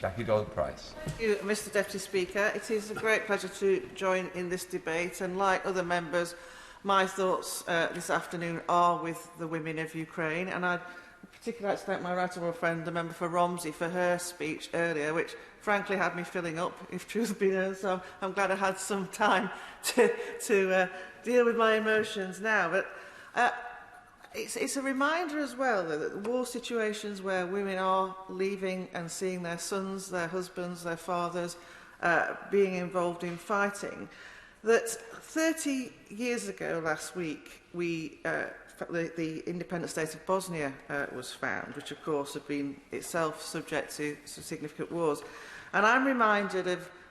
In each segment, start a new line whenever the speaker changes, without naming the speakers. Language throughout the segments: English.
Jackie Doyle-Price.
Thank you, Mr Deputy Speaker. It is a great pleasure to join in this debate, and like other members, my thoughts this afternoon are with the women of Ukraine, and I'd particularly like to thank my right honourable friend, the member for Romsey, for her speech earlier, which frankly had me filling up, if truth be known, so I'm glad I had some time to deal with my emotions now. But it's a reminder as well that war situations where women are leaving and seeing their sons, their husbands, their fathers being involved in fighting, that 30 years ago last week the independent state of Bosnia was found, which of course had been itself subject to significant wars. And I'm reminded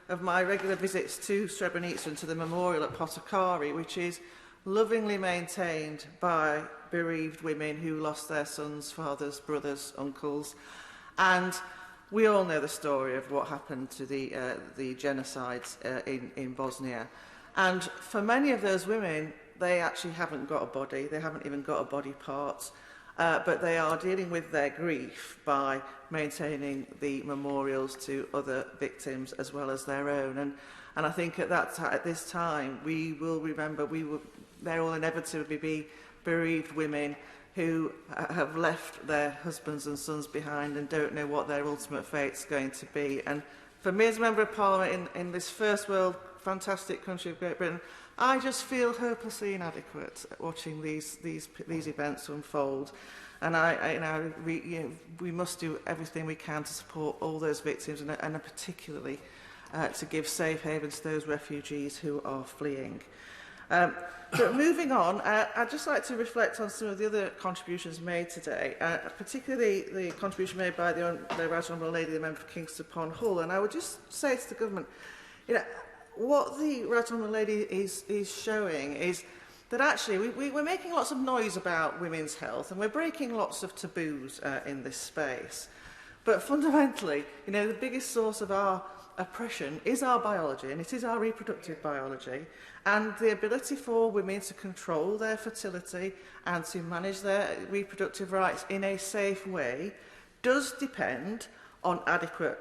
of my regular visits to Srebrenica and to the memorial at Potokari, which is lovingly maintained by bereaved women who lost their sons, fathers, brothers, uncles. And we all know the story of what happened to the genocides in Bosnia. And for many of those women, they actually haven't got a body, they haven't even got a body part, but they are dealing with their grief by maintaining the memorials to other victims as well as their own. And I think at this time, we will remember there will inevitably be bereaved women who have left their husbands and sons behind and don't know what their ultimate fate's going to be. And for me as a Member of Parliament in this first world fantastic country of Great Britain, I just feel hopelessly inadequate watching these events unfold. And we must do everything we can to support all those victims, and particularly to give safe haven to those refugees who are fleeing. But moving on, I'd just like to reflect on some of the other contributions made today, particularly the contribution made by the Right Honourable Lady, the Member for Kingston upon Hull. And I would just say to the Government, what the Right Honourable Lady is showing is that actually we're making lots of noise about women's health and we're breaking lots of taboos in this space. But fundamentally, the biggest source of our oppression is our biology, and it is our reproductive biology, and the ability for women to control their fertility and to manage their reproductive rights in a safe way does depend on adequate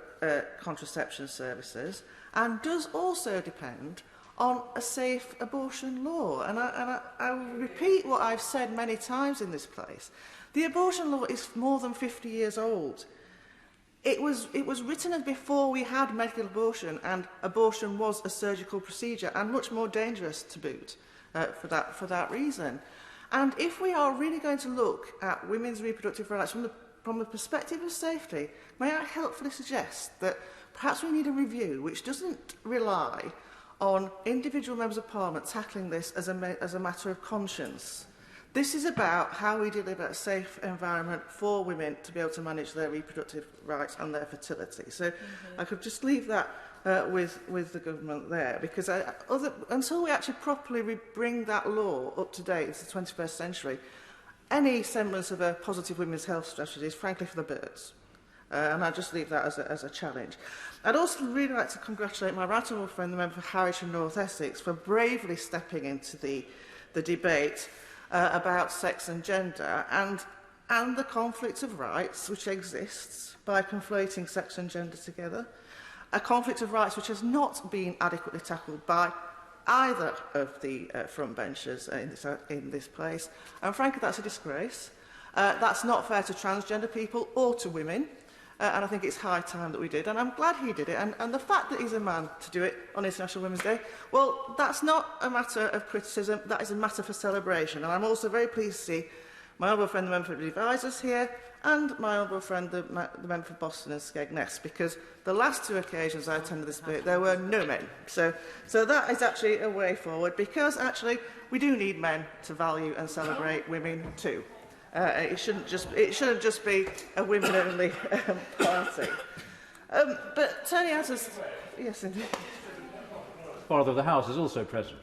contraception services, and does also depend on a safe abortion law. And I will repeat what I've said many times in this place. The abortion law is more than 50 years old. It was written before we had medical abortion, and abortion was a surgical procedure and much more dangerous to boot for that reason. And if we are really going to look at women's reproductive rights from the perspective of safety, may I helpfully suggest that perhaps we need a review which doesn't rely on individual members of Parliament tackling this as a matter of conscience. This is about how we deliver a safe environment for women to be able to manage their reproductive rights and their fertility. So I could just leave that with the Government there, because until we actually properly bring that law up to date into the 21st century, any semblance of a positive women's health strategy is frankly for the birds. And I just leave that as a challenge. I'd also really like to congratulate my right honourable friend, the member for Harwich and North Essex, for bravely stepping into the debate about sex and gender and the conflict of rights which exists by conflating sex and gender together, a conflict of rights which has not been adequately tackled by either of the frontbenchers in this place. And frankly, that's a disgrace. That's not fair to transgender people or to women. And I think it's high time that we did, and I'm glad he did it. And the fact that he's a man to do it on International Women's Day, well, that's not a matter of criticism, that is a matter for celebration. And I'm also very pleased to see my honourable friend, the member for Devizes here, and my honourable friend, the member for Boston and Skegness, because the last two occasions I attended this debate, there were no men. So that is actually a way forward, because actually we do need men to value and celebrate women too. It shouldn't just be a women-only party. But turning out as... Yes, indeed.
Father of the House is also present.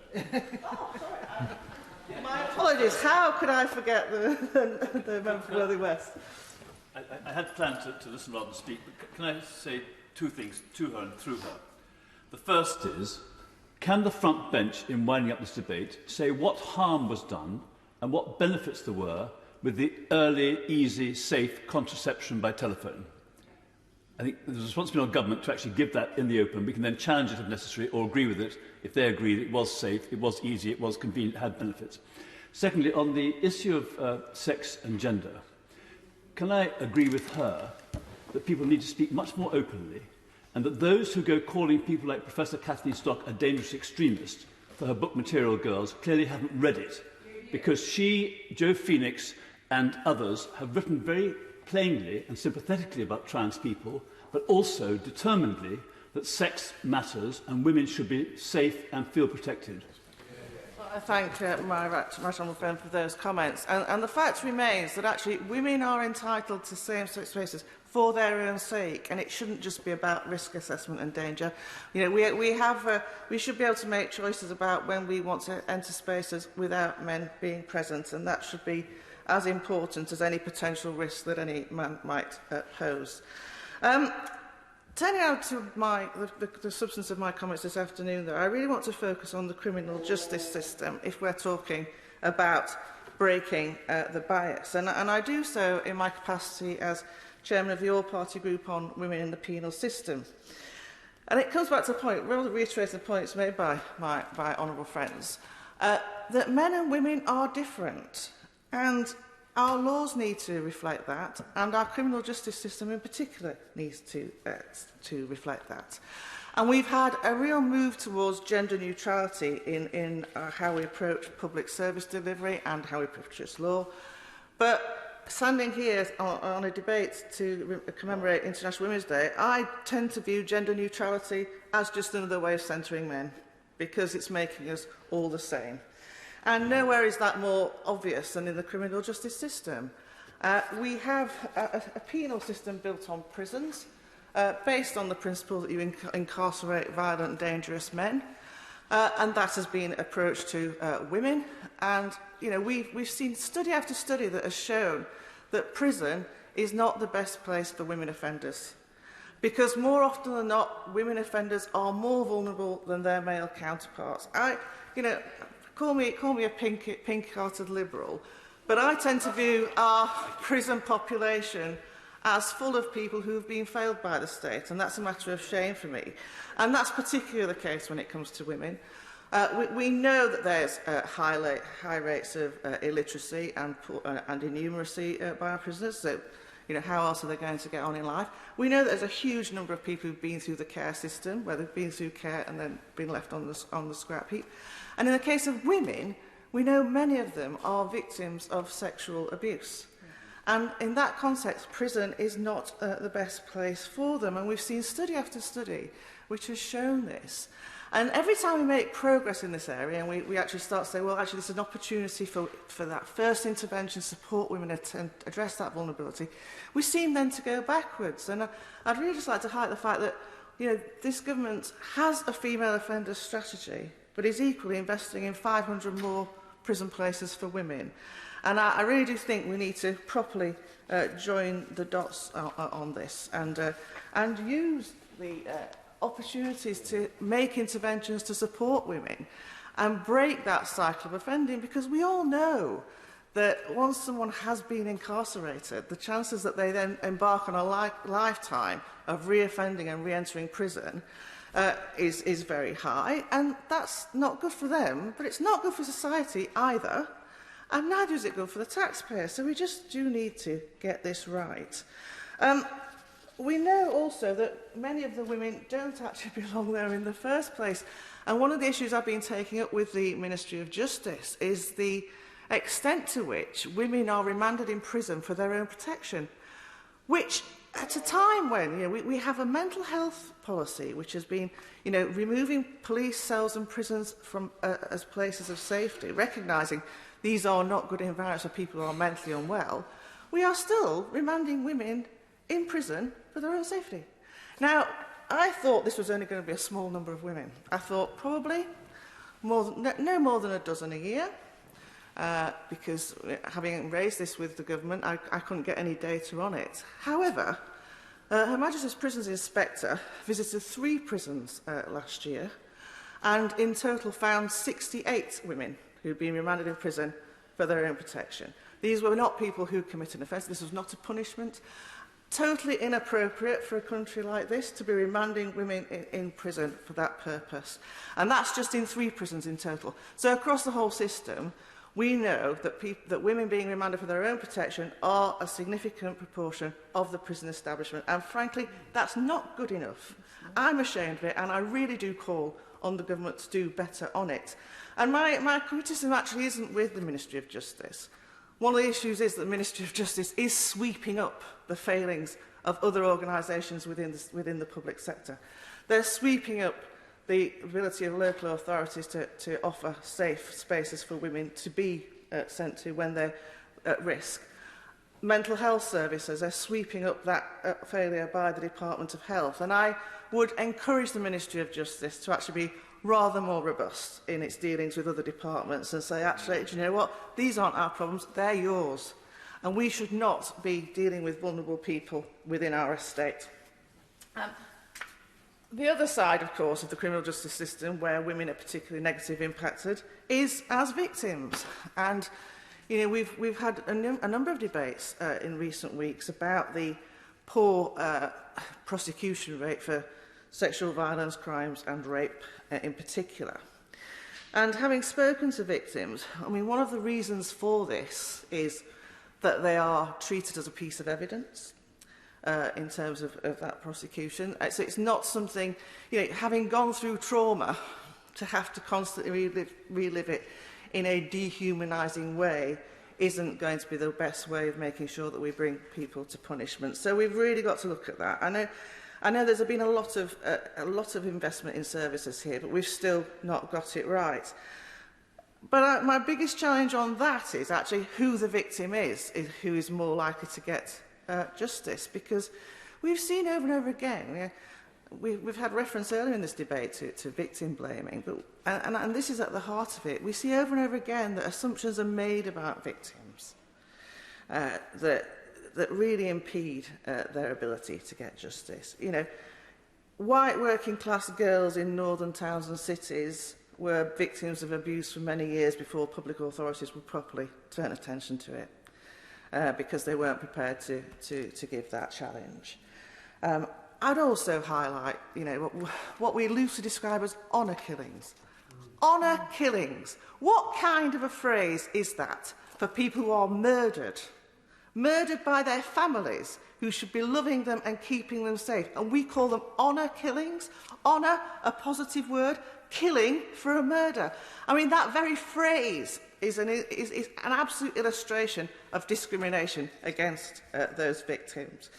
My apologies. How could I forget the member for Worthing West?
I had planned to listen rather than speak, but can I say two things to her and through her? The first is, can the front bench, in winding up this debate, say what harm was done and what benefits there were with the early, easy, safe contraception by telephone? I think there's a responsibility on government to actually give that in the open. We can then challenge it if necessary or agree with it if they agree that it was safe, it was easy, it was convenient, had benefits. Secondly, on the issue of sex and gender, can I agree with her that people need to speak much more openly, and that those who go calling people like Professor Kathleen Stock a dangerous extremist for her book Material Girls clearly haven't read it, because she, Joe Phoenix and others have written very plainly and sympathetically about trans people, but also determinedly that sex matters and women should be safe and feel protected.
Well, I thank my honourable friend for those comments. And the fact remains that actually women are entitled to same-sex spaces for their own sake, and it shouldn't just be about risk assessment and danger. You know, we should be able to make choices about when we want to enter spaces without men being present, and that should be as important as any potential risk that any man might pose. Turning now to the substance of my comments this afternoon, though, I really want to focus on the criminal justice system if we're talking about breaking the bias. And I do so in my capacity as chairman of the all-party group on women in the penal system. And it comes back to the point, rather reiterating the points made by my honourable friends, that men and women are different. And our laws need to reflect that, and our criminal justice system in particular needs to reflect that. And we've had a real move towards gender neutrality in how we approach public service delivery and how we approach law. But standing here on a debate to commemorate International Women's Day, I tend to view gender neutrality as just another way of centering men, because it's making us all the same. And nowhere is that more obvious than in the criminal justice system. We have a penal system built on prisons, based on the principle that you incarcerate violent and dangerous men, and that has been approached to women. And you know, we've seen study after study that has shown that prison is not the best place for women offenders, because more often than not, women offenders are more vulnerable than their male counterparts. Call me a pink-hearted liberal, but I tend to view our prison population as full of people who have been failed by the state, and that's a matter of shame for me. And that's particularly the case when it comes to women. We know that there's high rates of illiteracy and innumeracy by our prisoners, so you know, how else are they going to get on in life? We know that there's a huge number of people who've been through the care system, where they've been through care and then been left on the scrap heap. And in the case of women, we know many of them are victims of sexual abuse. And in that context, prison is not the best place for them. And we've seen study after study which has shown this. And every time we make progress in this area, and we actually start to say, well, actually, this is an opportunity for that first intervention, support women and address that vulnerability, we seem then to go backwards. And I'd really just like to highlight the fact that, you know, this government has a female offender strategy, but is equally investing in 500 more prison places for women. And I really do think we need to properly join the dots on this and use the opportunities to make interventions to support women and break that cycle of offending, because we all know that once someone has been incarcerated, the chances that they then embark on a lifetime of reoffending and re-entering prison is very high, and that's not good for them, but it's not good for society either, and neither is it good for the taxpayer. So we just do need to get this right. We know also that many of the women don't actually belong there in the first place. And one of the issues I've been taking up with the Ministry of Justice is the extent to which women are remanded in prison for their own protection, which at a time when we have a mental health policy which has been removing police cells and prisons from as places of safety, recognising these are not good environments for people who are mentally unwell, we are still remanding women in prison for their own safety. Now, I thought this was only going to be a small number of women. I thought probably no more than a dozen a year, because having raised this with the government, I couldn't get any data on it. However, Her Majesty's Prisons Inspector visited 3 prisons last year, and in total found 68 women who'd been remanded in prison for their own protection. These were not people who committed an offence. This was not a punishment. Totally inappropriate for a country like this to be remanding women in prison for that purpose. And that's just in 3 prisons in total. So across the whole system, we know that women being remanded for their own protection are a significant proportion of the prison establishment. And frankly, that's not good enough. I'm ashamed of it, and I really do call on the government to do better on it. And my criticism actually isn't with the Ministry of Justice. One of the issues is that the Ministry of Justice is sweeping up the failings of other organisations within the public sector. They're sweeping up the ability of local authorities to offer safe spaces for women to be sent to when they're at risk. Mental health services are sweeping up that failure by the Department of Health. And I would encourage the Ministry of Justice to actually be rather more robust in its dealings with other departments and say, actually, do you know what? These aren't our problems, they're yours. And we should not be dealing with vulnerable people within our estate. The other side, of course, of the criminal justice system, where women are particularly negatively impacted, is as victims. And you know, we've had a number of debates in recent weeks about the poor prosecution rate for sexual violence, crimes and rape in particular. And having spoken to victims, I mean, one of the reasons for this is that they are treated as a piece of evidence in terms of that prosecution. So it's not something, you know, having gone through trauma, to have to constantly relive it in a dehumanising way isn't going to be the best way of making sure that we bring people to punishment. So we've really got to look at that. I know there's been a lot of investment in services here, but we've still not got it right. But my biggest challenge on that is actually who the victim is who is more likely to get justice, because we've seen over and over again, we've had reference earlier in this debate to victim blaming, but, and this is at the heart of it. We see over and over again that assumptions are made about victims that really impede their ability to get justice. You know, white working class girls in northern towns and cities were victims of abuse for many years before public authorities would properly turn attention to it, because they weren't prepared to give that challenge. I'd also highlight, you know, what we loosely describe as honour killings. Honour killings. What kind of a phrase is that for people who are murdered? Murdered by their families, who should be loving them and keeping them safe. And we call them honour killings. Honour, a positive word. Killing for a murder. I mean, that very phrase is an absolute illustration of discrimination against those victims.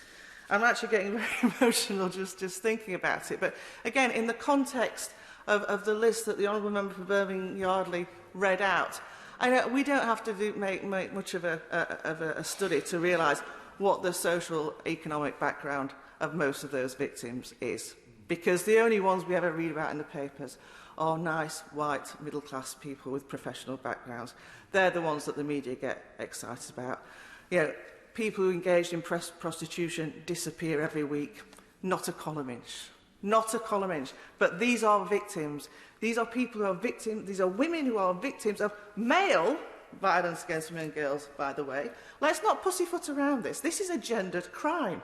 I'm actually getting very emotional just thinking about it. But again, in the context of the list that the Honourable Member for Birmingham Yardley read out, I know we don't have to make much of a study to realise what the social economic background of most of those victims is, because the only ones we ever read about in the papers are nice, white, middle-class people with professional backgrounds. They're the ones that the media get excited about. You know, people who engaged in prostitution disappear every week. Not a column inch. Not a column inch. But these are victims. These are people who are victims. These are women who are victims of male violence against women and girls, by the way. Let's not pussyfoot around this. This is a gendered crime.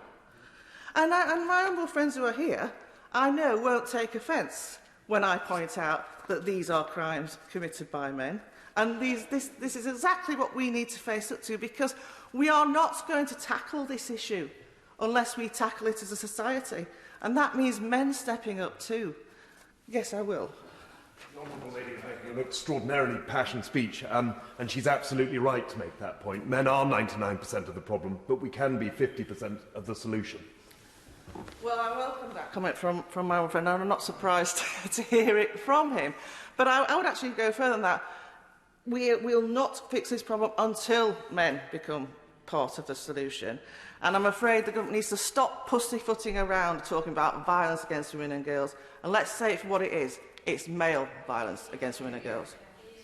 And my honourable friends who are here, I know, won't take offence when I point out that these are crimes committed by men. And this is exactly what we need to face up to, because we are not going to tackle this issue unless we tackle it as a society. And that means men stepping up too. Yes, I will.
The Honourable Lady is making an extraordinarily passionate speech, and she's absolutely right to make that point. Men are 99% of the problem, but we can be 50% of the solution.
Well, I welcome that comment from my old friend, and I'm not surprised to hear it from him. But I would actually go further than that. We'll not fix this problem until men become part of the solution. And I'm afraid the government needs to stop pussyfooting around talking about violence against women and girls. And let's say it for what it is. It's male violence against women and girls.